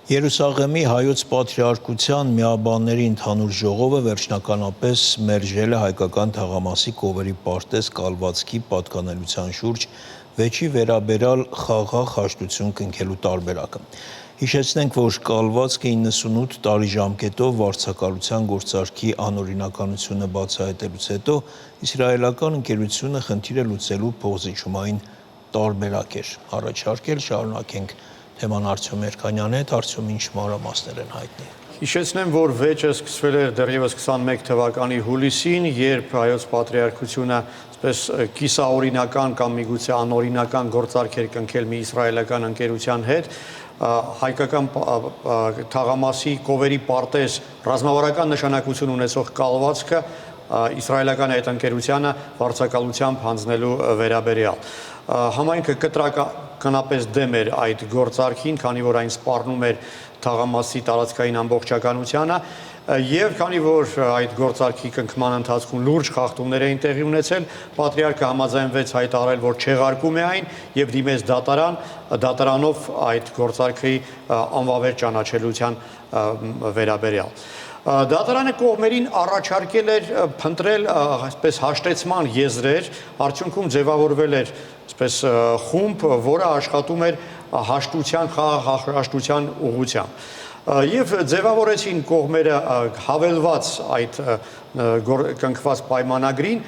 Երուսաղեմի հայոց պատրիարքության միաբանների ընդհանուր ժողովը վերջնականապես մերժել է հայկական թաղամասի կովերի պարտեզ կալվածքի պատկանելության շուրջ վեճի վերաբերյալ խաղաղ հաշտություն կնքելու տարբերակը։ Հիշեցնենք, որ կալվածքը 98 տարի ժամկետով վարձակալության գործարքի անօրինականությունը բացահայտելուց հետո իսրայելական ընկերությունը խնդիրը լուծելու փոխզիջումային տարբերակ էր առաջարկել։ Շարունակենք թեման Արտյոմ Երկանյանի հետ, Արտյոմ, ինչ մանրամասներ են հայտնի։ Հիշեցնեմ, որ վեճը սկսվել էր դեռևս 21 թվականի հուլիսին, երբ հայոց պատրիարքությունը այսպես կիսաօրինական կամ միգուցե անօրինական գործարքեր կնքել մի իսրայելական ընկերության հետ, հայկական թաղամասի կովերի պարտեզ ռազմավարական նշանակություն ունեցող կալվածքը իսրայելական այդ ընկերությանը վարձակալությամբ հանձնելու վերաբերյալ։ Համայնքը կտրականապես դեմ էր այդ գործարքին, քանի որ այն սպառնում էր թաղամասի տարածքային ամբողջականությանը, եւ քանի որ այդ գործարքի կնքման ընթացքում լուրջ խախտումներ էին տեղի ունեցել, պատրիարքը համաձայնվեց հայտարարել, որ չեղարկում է այն եւ դիմեց դատարանով այդ գործարքի անվավեր ճանաչելիության վերաբերյալ։ Դատարանը կողմերին առաջարկել էր փնտրել այսպես հաշտեցման եզրեր, արդյունքում ձևավորվել էր այսպես խումբ, որը աշխատում էր հաշտության, խաղաղ հաշտության ուղղությամբ։ Եվ ձևավորեցին կողմերը հավելված այդ կնքված պայմանագրին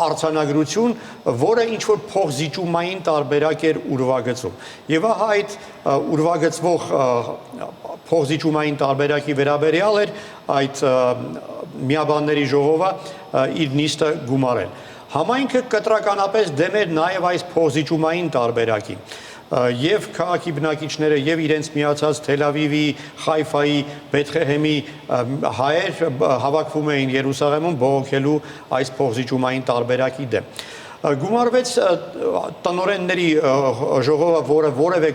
արձանագրություն, որը ինչ-որ փոխզիջումային տարբերակ էր ուրվագծում։ Եվ ահա այդ ուրվագծվող փոխզիջումային տարբերակի վերաբերյալ էր այդ միաբանների ժողովը իր նիստը գումարել։ Համայնքը կտրականապես դեմ էր նաև այս փոխզիջումային տարբերակին։ Եվ քաղաքի բնակիչները եւ իրենց միացած Թել Ավիվի, Հայֆայի, Բեթլեհեմի հայեր հավաքվում էին Երուսաղեմում բողոքելու այս փոխզիջումային տարբերակի դեմ։ Գումարվեց տնօրենների ժողովը, որը որևէ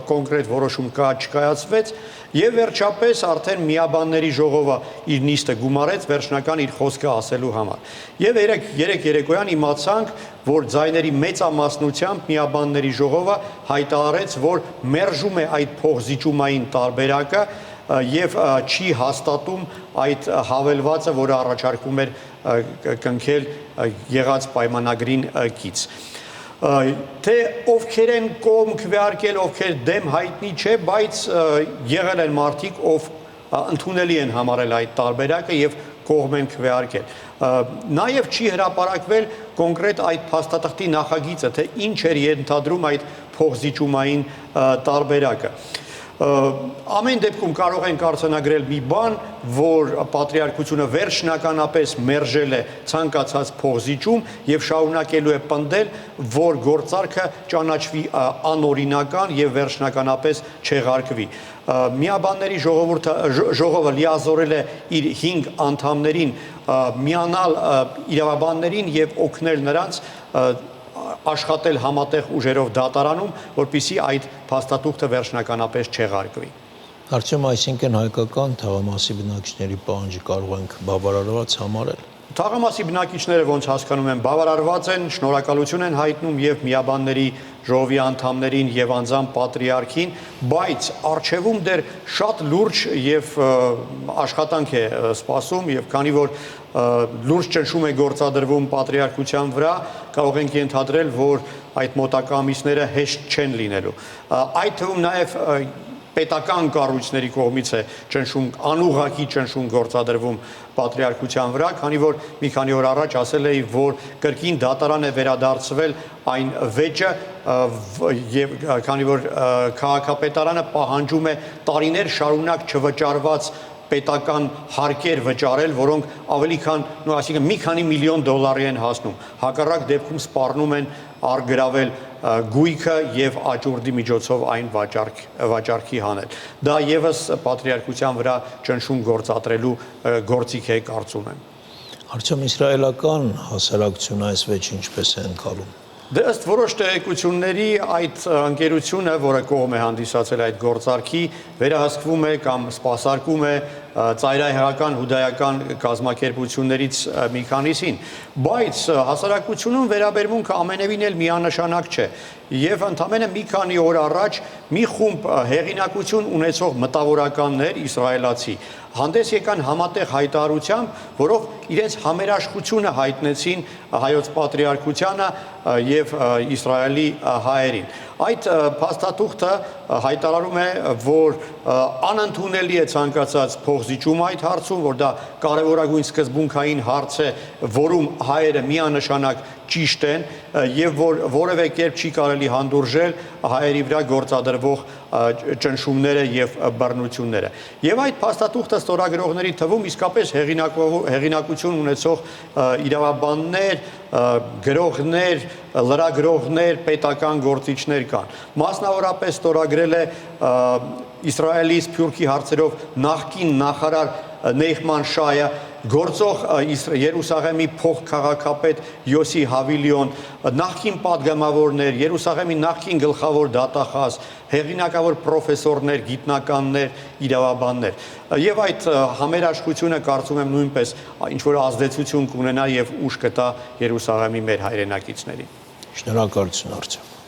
կոնկրետ որոշում չկայացվեց, եւ վերջապես արդեն միաբանների ժողովը իր նիստը գումարեց վերջնական իր խոսքը ասելու համար։ Եվ երեք երեկոյան իմացանք, որ ձայների մեծամասնությամբ միաբանների ժողովը հայտարարեց, որ մերժում է այդ փոխզիջումային տարբերակը եւ չի հաստատում այդ հավելվածը, որը առաջարկվում էր կնքել եղած պայմանագրին կից։ Թե ովքեր են կողմ քվեարկել, ովքեր դեմ հայտնի չէ, բայց եղել են մարդիկ, ով ընդունելի են համարել այդ տարբերակը եւ կողմ են քվեարկել։ Նաեւ չի հրապարակվել կոնկրետ այդ փաստաթղթի նախագիծը, թե ինչ էր ենթադրում այդ փոխզիջումային տարբերակը։ Ամեն դեպքում կարող ենք արձանագրել մի բան, որ պատրիարքությունը վերջնականապես մերժել է ցանկացած փոխզիջում եւ շարունակելու է պնդել, որ գործարքը ճանաչվի անօրինական եւ վերջնականապես չեղարկվի։ Միաբանների ժողովը լիազորել է իր 5 անդամներին միանալ իրավաբաններին եւ օգնել նրանց աշխատել համատեղ ուժերով դատարանում, որպեսզի այդ փաստաթուղթը վերջնականապես չեղարկվի։ Արտյոմ, այսինքն հայկական թաղամասի բնակիչների պահանջը կարող ենք բավարարված համարել։ Թաղամասի բնակիչները ոնց հասկանում են, բավարարված են, շնորհակալություն են հայտնում եւ միաբանների ժողովի անդամներին եւ անձամբ պատրիարքին, բայց արժևում դեռ շատ լուրջ եւ աշխատանք է սպասում եւ քանի որ լուրջ ճնշում է գործադրվում պատրիարքության վրա, կարող ենք ենթադրել, որ այդ մոտակա ամիսները հեշտ չեն լինելու։ Այդ թվում նաեւ պետական կառույցների կողմից է ճնշում, անուղղակի ճնշում գործադրվում պատրիարքության վրա, քանի որ մի քանի օր առաջ ասել էի, որ կրկին դատարան է վերադարձվել այն վեճը եւ քանի որ քաղաքապետարանը պահանջում է տարիներ շարունակ չվճարված պետական հարկեր վճարել, որոնք ավելի քան, այսինքն մի քանի միլիոն դոլարի են հասնում։ Հակառակ դեպքում սպառնում են արգրավել գույքը եւ աճուրդի միջոցով այն վաճառքի հանել։ Դա եւս պատրիարքության վրա ճնշում գործադրելու գործիք է, կարծում եմ։ Արտյոմ, իսրայելական հասարակությունը այս վեճը ինչպես է ընկալում։ Դե ըստ որոշ տեղեկությունների այդ ընկերությունը, որը կողմ է հանդիսացել այդ գործարքի, վերահսկվում է կամ սպասարկում է ծայրահեղական հուդայական կազմակերպություններից մի քանիսին, բայց հասարակությունում վերաբերմունքը ամենևին էլ միանշանակ չէ։ Եվ ընդամենը մի քանի օր առաջ մի խումբ հեղինակություն ունեցող մտավորականներ իսրայելացի հանդես եկան համատեղ հայտարարությամբ, որով իրենց համերաշխությունը հայտնեցին հայոց պատրիարքությանը եւ Իսրայելի հայերին։ Այդ փաստաթուղթը հայտարարում է, որ անընդունելի է ցանկացած փոխզիջում այդ հարցում, որ դա կարևորագույն սկզբունքային հարց է, որում հայերը միանշանակ ճիշտ են եւ որ որևէ կերպ չի կարելի հանդուրժել հայերի վրա գործադրվող ճնշումները եւ բռնությունները։ Եվ այդ փաստաթուղթը ստորագրողների թվում իսկապես հեղինակություն ունեցող իրավաբաններ, գրողներ, լրագրողներ, պետական գործիչներ կան։ Մասնավորապես ստորագրել է Իսրայելի Սփյուռքի հարցերով նախկին նախարար Նեյխման Շայը, գործող Երուսաղեմի փոխքաղաքապետ Յոսի Հավիլիոն, նախկին падգամավորներ, Երուսաղեմի նախկին գլխավոր դատախազ, հեղինակավոր պրոֆեսորներ, գիտնականներ, իրավաբաններ։ Եվ այդ համերաշխությունը կարծում եմ նույնպես ինչ-որ ազդեցություն կունենա եւ ուժ կտա Երուսաղեմի մեր հայրենակիցներին։ Շնորհակալություն, Արտյոմ։